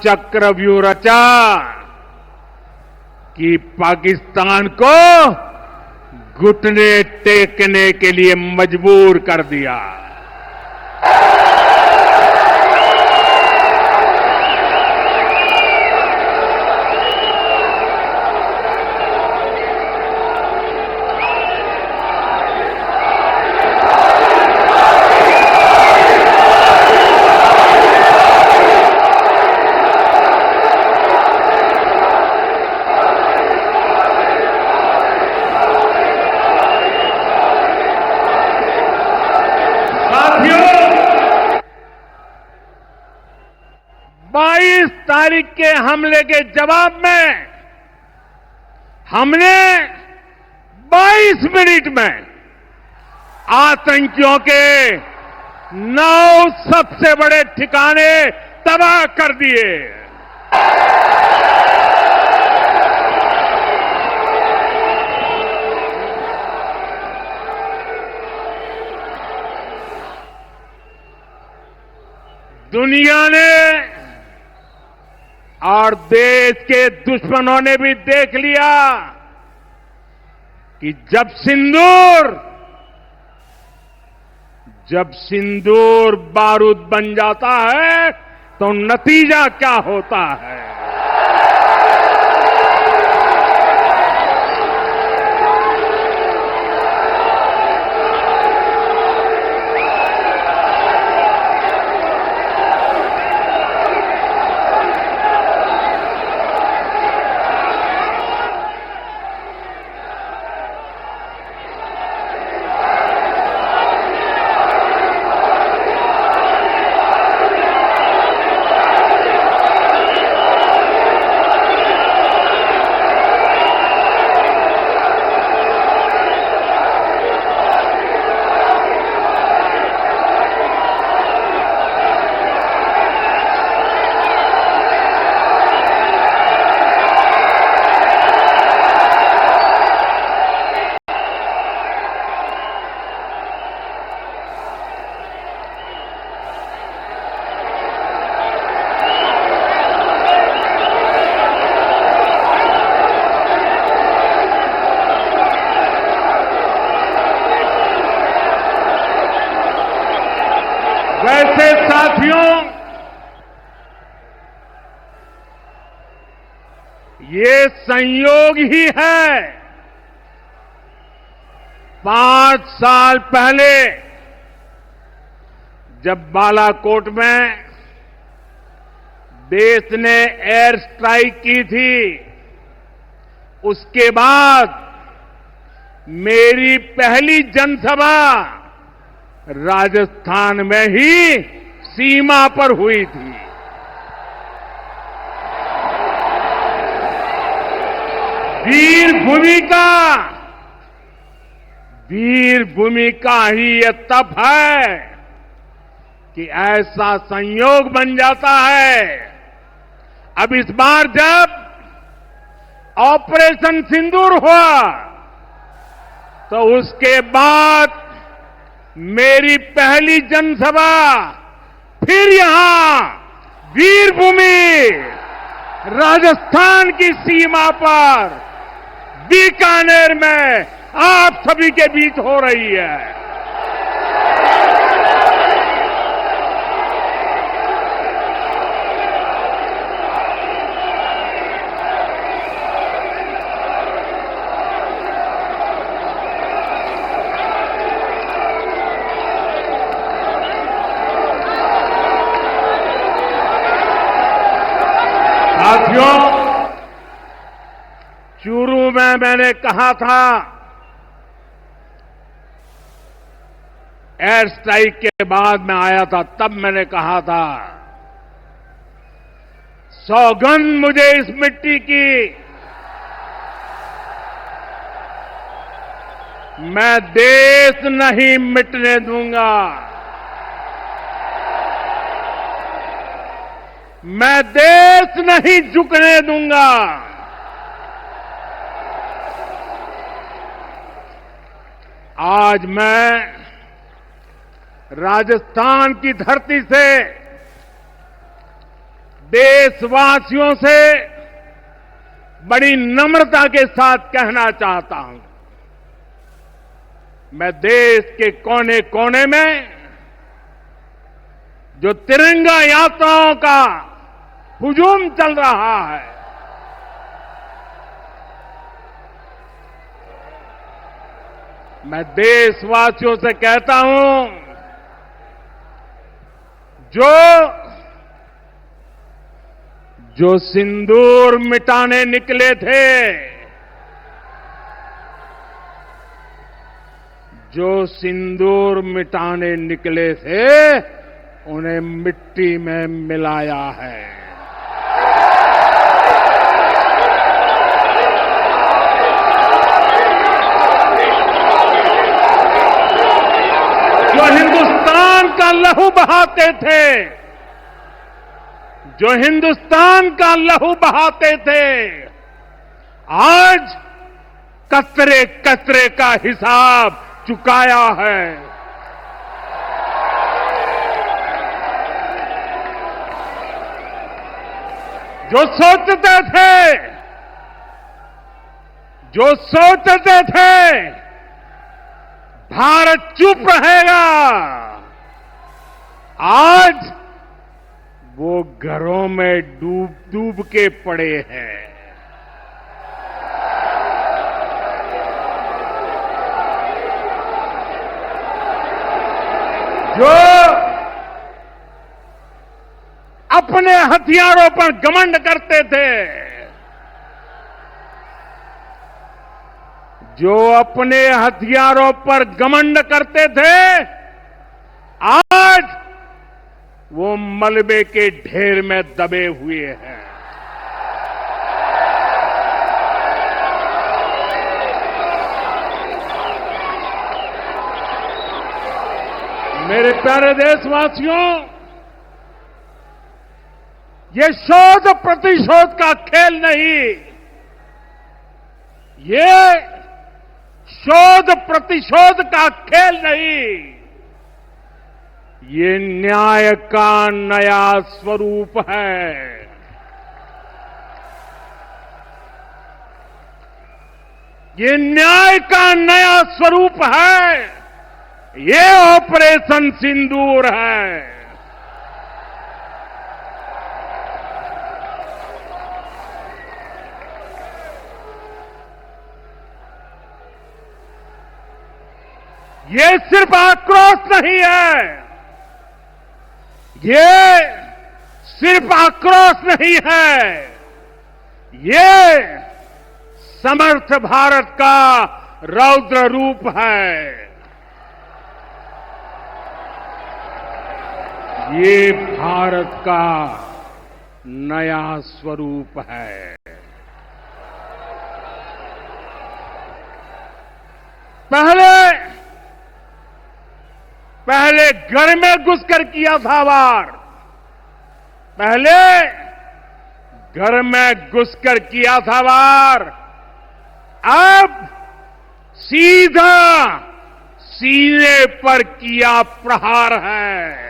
चक्रव्यूह रचा कि पाकिस्तान को घुटने टेकने के लिए मजबूर कर दिया। साथियों, 22 तारीख के हमले के जवाब में हमने 22 मिनट में आतंकियों के 9 सबसे बड़े ठिकाने तबाह कर दिए। दुनिया ने और देश के दुश्मनों ने भी देख लिया कि जब सिंदूर बारूद बन जाता है तो नतीजा क्या होता है। वैसे साथियों, ये संयोग ही है 5 साल पहले जब बालाकोट में देश ने एयर स्ट्राइक की थी, उसके बाद मेरी पहली जनसभा राजस्थान में ही सीमा पर हुई थी। वीर भूमि का ही ये तप है कि ऐसा संयोग बन जाता है। अब इस बार जब ऑपरेशन सिंदूर हुआ तो उसके बाद मेरी पहली जनसभा फिर यहां वीर भूमि राजस्थान की सीमा पर बीकानेर में आप सभी के बीच हो रही है। साथियों, चूरू में मैंने कहा था, एयर स्ट्राइक के बाद मैं आया था, तब मैंने कहा था, सौगंध मुझे इस मिट्टी की, मैं देश नहीं मिटने दूंगा, मैं देश नहीं झुकने दूंगा। आज मैं राजस्थान की धरती से देशवासियों से बड़ी नम्रता के साथ कहना चाहता हूं, मैं देश के कोने कोने में जो तिरंगा यात्राओं का हुजूम चल रहा है, मैं देशवासियों से कहता हूं, जो सिंदूर मिटाने निकले थे, जो सिंदूर मिटाने निकले थे, उन्हें मिट्टी में मिलाया है। जो हिंदुस्तान का लहू बहाते थे, जो हिंदुस्तान का लहू बहाते थे, आज कतरे कतरे का हिसाब चुकाया है। जो सोचते थे भारत चुप रहेगा, आज वो घरों में डूब डूब के पड़े हैं। जो अपने हथियारों पर घमंड करते थे, जो अपने हथियारों पर घमंड करते थे, आज वो मलबे के ढेर में दबे हुए हैं। मेरे प्यारे देशवासियों, ये शोध प्रतिशोध का खेल नहीं, ये शोध प्रतिशोध का खेल नहीं, ये न्याय का नया स्वरूप है। ये न्याय का नया स्वरूप है। ये ऑपरेशन सिंदूर है। ये सिर्फ आक्रोश नहीं है, ये सिर्फ आक्रोश नहीं है, ये समर्थ भारत का रौद्र रूप है। ये भारत का नया स्वरूप है। पहले घर में घुसकर किया था वार, पहले घर में घुसकर किया था वार, अब सीधा सीने पर किया प्रहार है।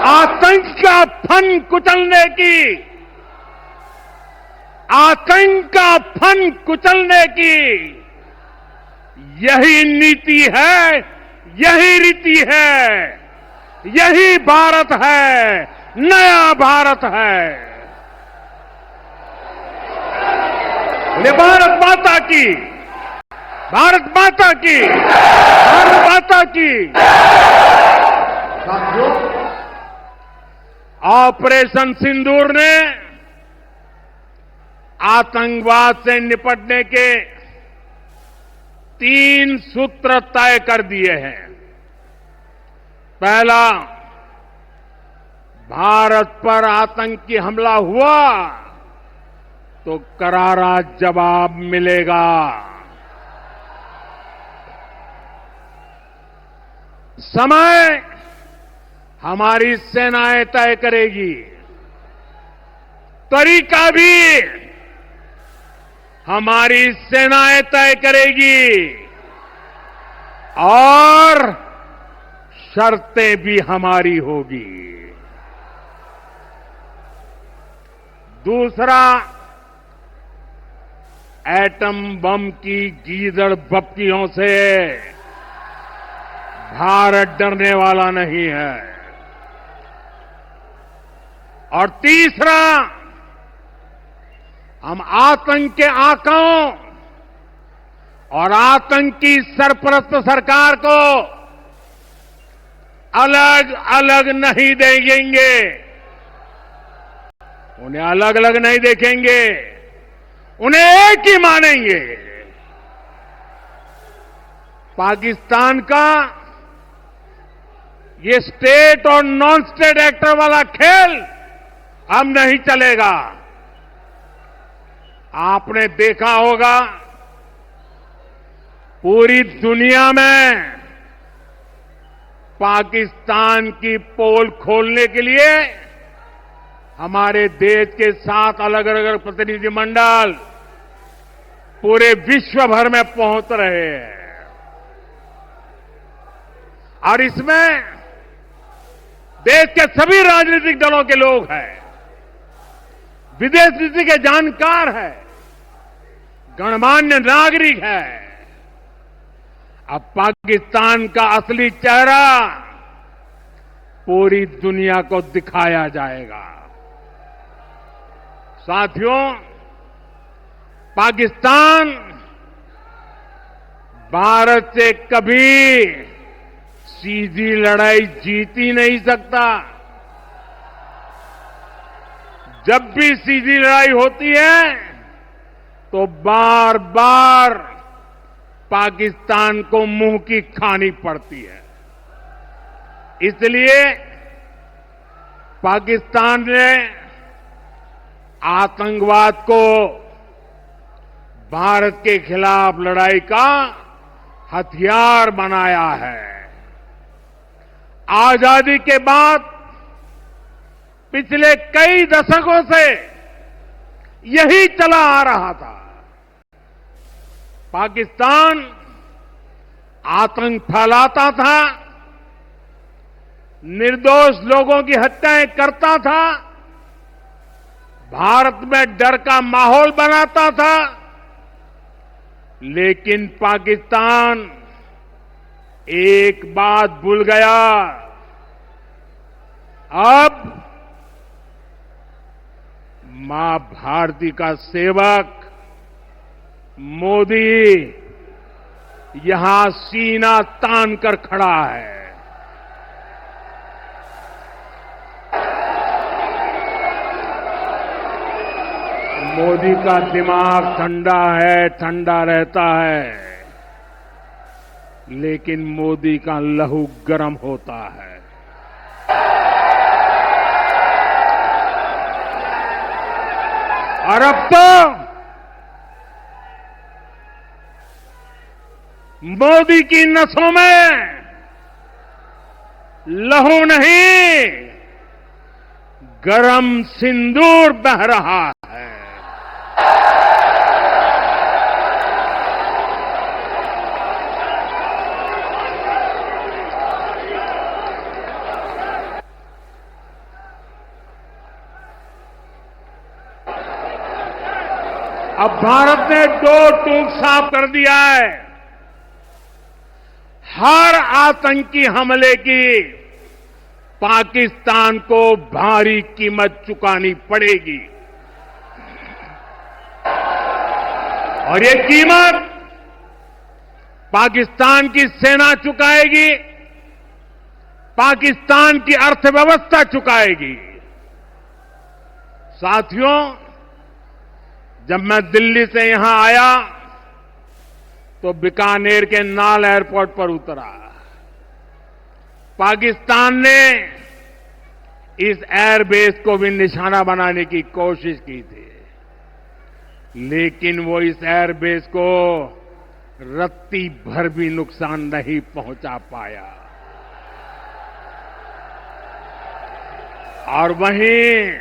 आतंक का फन कुचलने की, आतंक का फन कुचलने की यही नीति है, यही रीति है, यही भारत है, नया भारत है। बोले भारत माता की, भारत माता की, भारत माता की। साथियों, ऑपरेशन सिंदूर ने आतंकवाद से निपटने के 3 सूत्र तय कर दिए हैं। पहला, भारत पर आतंकी हमला हुआ तो करारा जवाब मिलेगा। समय हमारी सेनाएं तय करेगी, तरीका भी हमारी सेनाएं तय करेगी और शर्तें भी हमारी होगी। दूसरा, एटम बम की गीदड़ बप्तियों से भारत डरने वाला नहीं है। और तीसरा, हम आतंक के आकाओं और आतंकी सरपरस्त सरकार को अलग अलग नहीं देंगे, उन्हें अलग अलग नहीं देखेंगे, उन्हें एक ही मानेंगे। पाकिस्तान का ये स्टेट और नॉन स्टेट एक्टर वाला खेल अब नहीं चलेगा। आपने देखा होगा, पूरी दुनिया में पाकिस्तान की पोल खोलने के लिए हमारे देश के 7 अलग अलग प्रतिनिधिमंडल पूरे विश्व भर में पहुंच रहे हैं। और इसमें देश के सभी राजनीतिक दलों के लोग हैं, विदेश नीति के जानकार हैं, गणमान्य नागरिक हैं। अब पाकिस्तान का असली चेहरा पूरी दुनिया को दिखाया जाएगा। साथियों, पाकिस्तान भारत से कभी सीधी लड़ाई जीत ही नहीं सकता। जब भी सीधी लड़ाई होती है तो बार बार पाकिस्तान को मुंह की खानी पड़ती है। इसलिए पाकिस्तान ने आतंकवाद को भारत के खिलाफ लड़ाई का हथियार बनाया है। आजादी के बाद पिछले कई दशकों से यही चला आ रहा था। पाकिस्तान आतंक फैलाता था, निर्दोष लोगों की हत्याएं करता था, भारत में डर का माहौल बनाता था। लेकिन पाकिस्तान एक बात भूल गया, अब मां भारती का सेवक मोदी यहां सीना तान कर खड़ा है। मोदी का दिमाग ठंडा है, ठंडा रहता है, लेकिन मोदी का लहू गर्म होता है। और अब तो मोदी की नसों में लहू नहीं, गरम सिंदूर बह रहा है। अब भारत ने दो टूक साफ कर दिया है। हर आतंकी हमले की पाकिस्तान को भारी कीमत चुकानी पड़ेगी और ये कीमत पाकिस्तान की सेना चुकाएगी, पाकिस्तान की अर्थव्यवस्था चुकाएगी। साथियों, जब मैं दिल्ली से यहां आया तो बीकानेर के नाल एयरपोर्ट पर उतरा। पाकिस्तान ने इस एयरबेस को भी निशाना बनाने की कोशिश की थी, लेकिन वो इस एयरबेस को रत्ती भर भी नुकसान नहीं पहुंचा पाया। और वहीं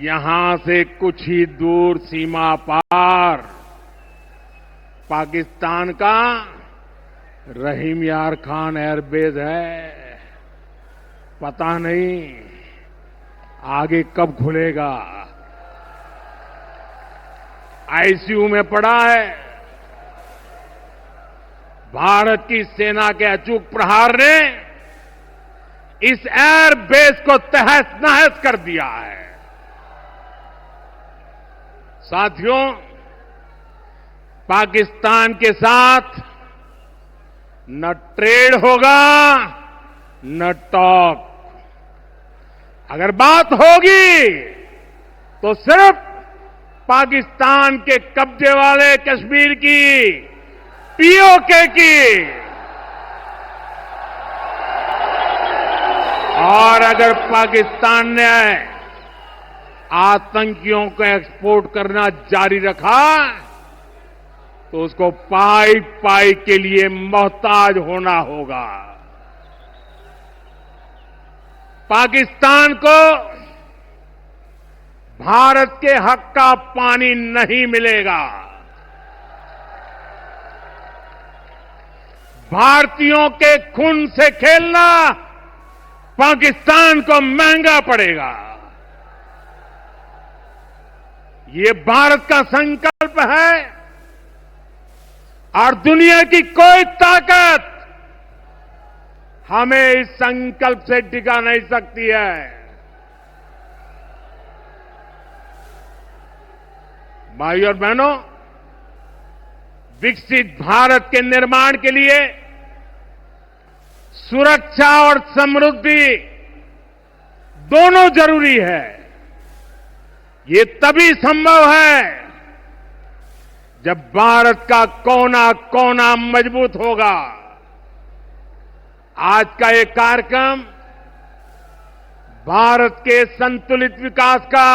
यहां से कुछ ही दूर सीमा पार पाकिस्तान का रहीम यार खान एयरबेस है। पता नहीं आगे कब खुलेगा। आईसीयू में पड़ा है। भारत की सेना के अचूक प्रहार ने इस एयरबेस को तहस नहस कर दिया है। साथियों, पाकिस्तान के साथ न ट्रेड होगा न टॉक। अगर बात होगी तो सिर्फ पाकिस्तान के कब्जे वाले कश्मीर की, पीओके की। और अगर पाकिस्तान ने आतंकियों को एक्सपोर्ट करना जारी रखा तो उसको पाई पाई के लिए मोहताज होना होगा। पाकिस्तान को भारत के हक का पानी नहीं मिलेगा। भारतीयों के खून से खेलना पाकिस्तान को महंगा पड़ेगा। ये भारत का संकल्प है और दुनिया की कोई ताकत हमें इस संकल्प से टिका नहीं सकती है। भाइयों और बहनों, विकसित भारत के निर्माण के लिए सुरक्षा और समृद्धि दोनों जरूरी है। ये तभी संभव है जब भारत का कोना कोना मजबूत होगा। आज का ये कार्यक्रम भारत के संतुलित विकास का,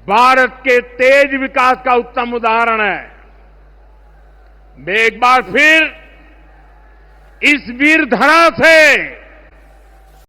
भारत के तेज विकास का उत्तम उदाहरण है। मैं एक बार फिर इस वीर धरा से